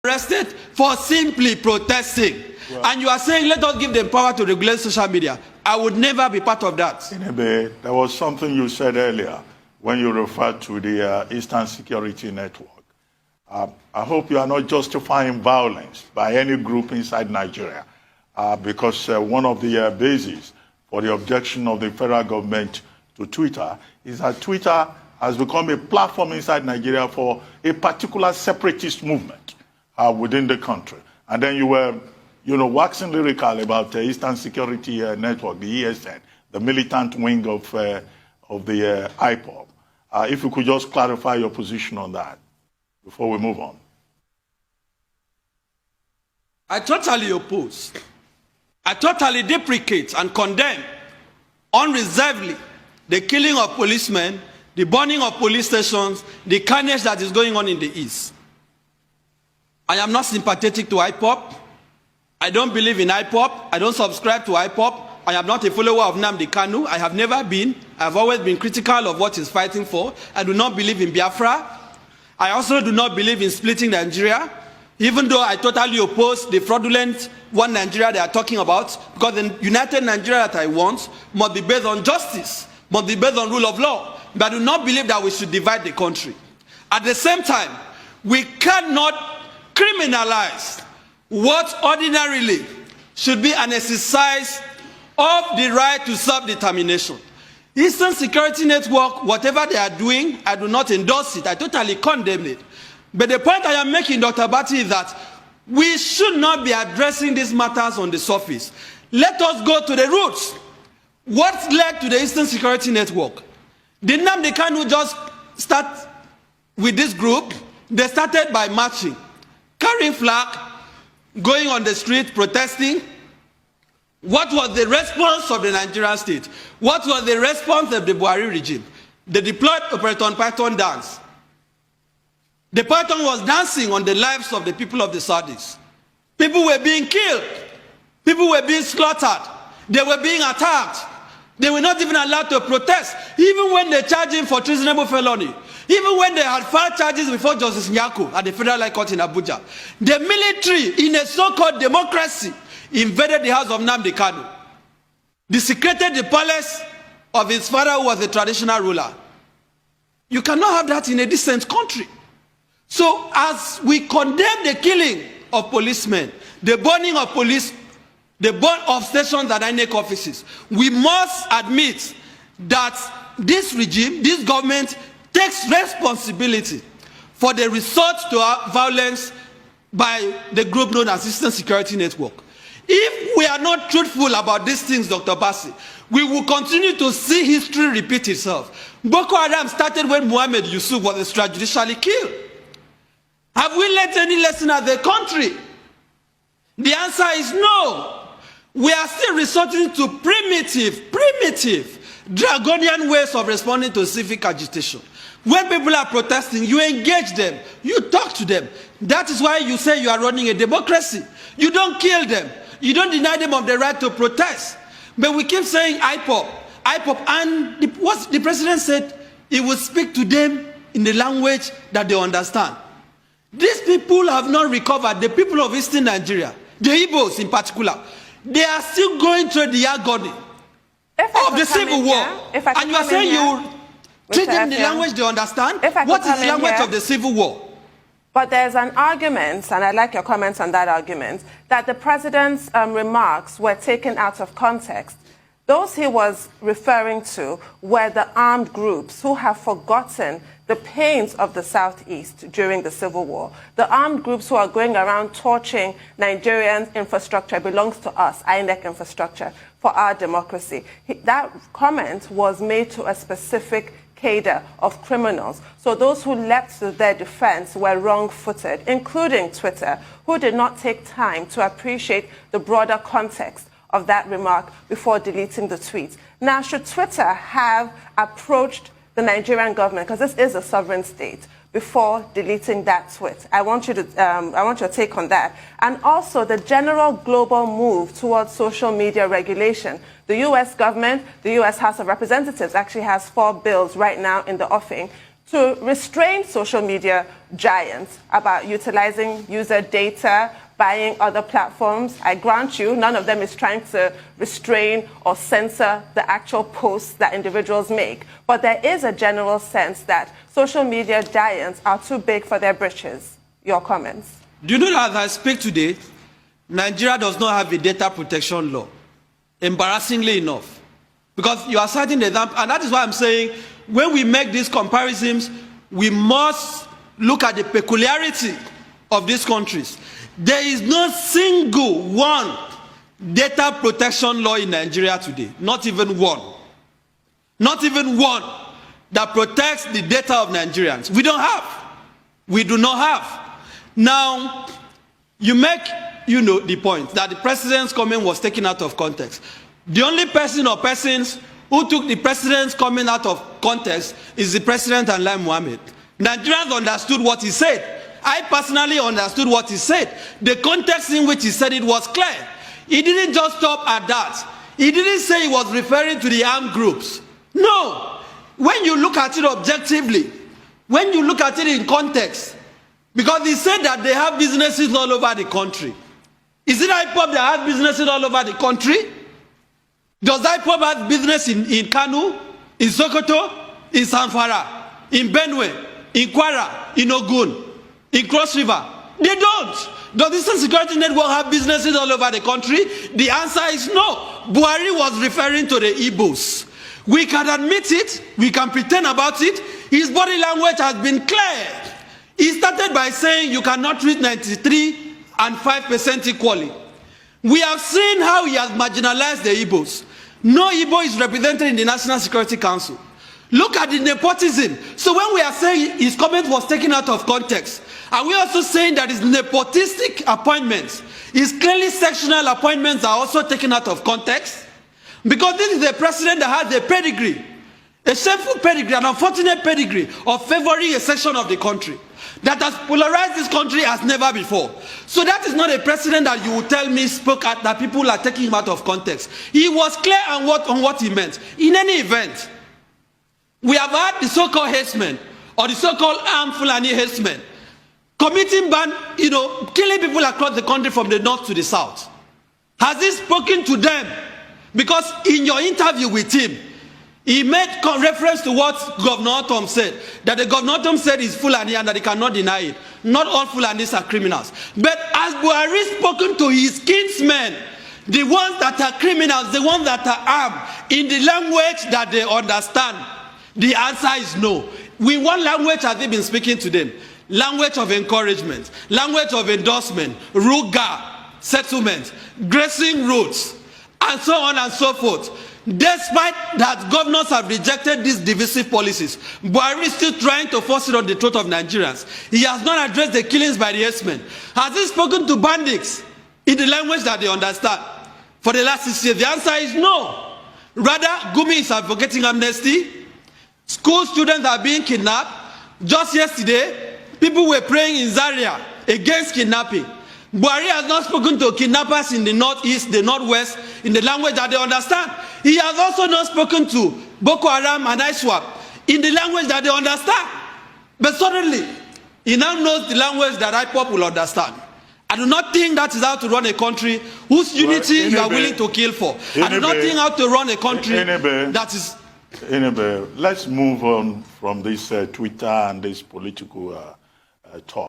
arrested for simply protesting. Well, and you are saying, let us give them power to regulate social media. I would never be part of that. Inebe, there was something you said earlier when you referred to the Eastern Security Network. I hope you are not justifying violence by any group inside Nigeria, because one of the bases for the objection of the federal government to Twitter is that Twitter has become a platform inside Nigeria for a particular separatist movement within the country. And then you were, waxing lyrical about the Eastern Security Network, the ESN, the militant wing of the IPOB. If you could just clarify your position on that before we move on. I totally oppose. I totally deprecate and condemn unreservedly the killing of policemen, the burning of police stations, the carnage that is going on in the East. I am not sympathetic to IPOB. I don't believe in IPOB. I don't subscribe to IPOB. I am not a follower of Nnamdi Kanu. I have never been. I have always been critical of what he's fighting for. I do not believe in Biafra. I also do not believe in splitting Nigeria, even though I totally oppose the fraudulent one Nigeria they are talking about, because the united Nigeria that I want must be based on justice, must be based on rule of law. But I do not believe that we should divide the country. At the same time, we cannot criminalize what ordinarily should be an exercise of the right to self-determination. Eastern Security Network, whatever they are doing, I do not endorse it. I totally condemn it. But the point I am making, Dr. Bati, is that we should not be addressing these matters on the surface. Let us go to the roots. What led to the Eastern Security Network? Did Nnamdi Kanu just start with this group? They started by marching, carrying flag, going on the street, protesting. What was the response of the Nigerian state? What was the response of the Buhari regime? They deployed Operation Python dance. The Python was dancing on the lives of the people of the Saudis. People were being killed. People were being slaughtered. They were being attacked. They were not even allowed to protest, even when they charged him for treasonable felony. Even when they had filed charges before Justice Nyako at the Federal High Court in Abuja. The military, in a so-called democracy, invaded the house of Nnamdi Kanu, desecrated the palace of his father, who was a traditional ruler. You cannot have that in a decent country. So as we condemn the killing of policemen, the burning of police, the burn of stations and INEC offices, we must admit that this regime, this government, takes responsibility for the resort to violence by the group known as Eastern Security Network. If we are not truthful about these things, Dr. Bassi, we will continue to see history repeat itself. Boko Haram started when Mohammed Yusuf was extrajudicially killed. Have we learned any lesson as a country? The answer is no. We are still resorting to primitive, draconian ways of responding to civic agitation. When people are protesting, you engage them, you talk to them. That is why you say you are running a democracy. You don't kill them. You don't deny them of the right to protest. But we keep saying IPOB, and what the president said, he will speak to them in the language that they understand. These people have not recovered. The people of Eastern Nigeria, the Igbos in particular, they are still going through the agony of the civil war. And you are saying you treat them in the language they understand? What is the language of the civil war? But there's an argument, and I'd like your comments on that argument, that the president's remarks were taken out of context. Those he was referring to were the armed groups who have forgotten the pains of the Southeast during the Civil War. The armed groups who are going around torching Nigerian infrastructure belongs to us, INEC infrastructure, for our democracy. That comment was made to a specific cadre of criminals. So those who leapt to their defense were wrong-footed, including Twitter, who did not take time to appreciate the broader context of that remark before deleting the tweet. Now, should Twitter have approached the Nigerian government, because this is a sovereign state, before deleting that tweet? I want your take on that. And also the general global move towards social media regulation. The U.S. government, the U.S. House of Representatives actually has 4 bills right now in the offing to restrain social media giants about utilizing user data, buying other platforms. I grant you, none of them is trying to restrain or censor the actual posts that individuals make. But there is a general sense that social media giants are too big for their britches. Your comments? Do you know that as I speak today, Nigeria does not have a data protection law, embarrassingly enough. Because you are citing the example, and that is why I'm saying when we make these comparisons, we must look at the peculiarity of these countries. There is no single one data protection law in Nigeria today, not even one. Not even one that protects the data of Nigerians. We don't have. We do not have. Now, you make, the point that the president's comment was taken out of context. The only person or persons who took the president's comment out of context is the president and Lai Mohammed. Nigerians understood what he said. I personally understood what he said. The context in which he said it was clear. He didn't just stop at that. He didn't say he was referring to the armed groups. No. When you look at it objectively, when you look at it in context, because he said that they have businesses all over the country. Is it IPOB that has businesses all over the country? Does IPOB have business in Kano, in Sokoto, in Zamfara, in Benue, in Kwara, in Ogun, in Cross River? They don't. Does the Eastern Security Network have businesses all over the country? The answer is no. Buhari was referring to the Igbos. We can admit it, we can pretend about it. His body language has been clear. He started by saying you cannot treat 93 and 5% equally. We have seen how he has marginalized the Igbos. No Igbo is represented in the National Security Council. Look at the nepotism. So when we are saying his comment was taken out of context, are we also saying that his nepotistic appointments, his clearly sectional appointments are also taken out of context? Because this is a president that has a pedigree, a shameful pedigree, an unfortunate pedigree of favoring a section of the country that has polarized this country as never before. So that is not a precedent that you will tell me spoke at, that people are taking him out of context. He was clear on what he meant. In any event, we have had the so-called herdsmen, or the so-called armed Fulani herdsmen, committing killing people across the country from the north to the south. Has he spoken to them? Because in your interview with him, he made reference to what Governor Otom said, that the Governor Otom said is Fulani and that he cannot deny it. Not all Fulanis are criminals. But as Buhari spoken to his kinsmen, the ones that are criminals, the ones that are armed, in the language that they understand, the answer is no. We want language has he been speaking to them? Language of encouragement, language of endorsement, ruga, settlement, grazing roads, and so on and so forth. Despite that governors have rejected these divisive policies, Buhari is still trying to force it on the throat of Nigerians. He has not addressed the killings by the herdsmen. Has he spoken to bandits in the language that they understand? For the last 6 years, the answer is no. Rather, Gumi is advocating amnesty. School students are being kidnapped. Just yesterday, people were praying in Zaria against kidnapping. Buhari has not spoken to kidnappers in the northeast, the northwest, in the language that they understand. He has also not spoken to Boko Haram and ISWAP in the language that they understand. But suddenly, he now knows the language that IPOP will understand. I do not think that is how to run a country whose unity you are willing to kill for. I do not think how to run a country that is... Let's move on from this Twitter and this political talk.